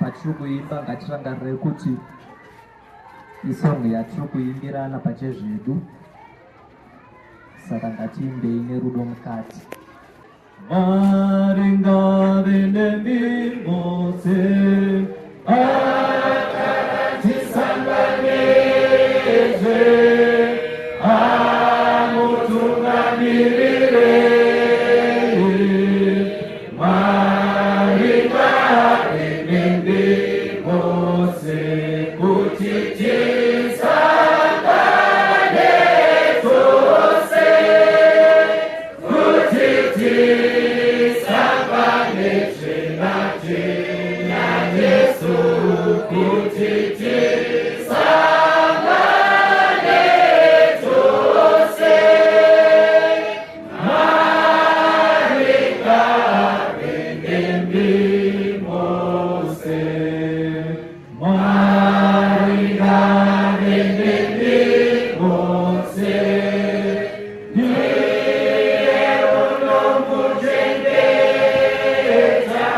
matiri kuimba ngatirangarire kuti isongo yatiri kuimbirana pachezvedu, saka ngatiimbei nerudo mukati. Mwari ngave nemi mose akatisanganizve amutungamirire. Mwari ngave nemi mose kuti tisangane tose, kuti tisangane tena Yesu, kuti tisangane tose. Mwari ngave nemi mose, Mwari ngave nemi mose, niye unomutendeta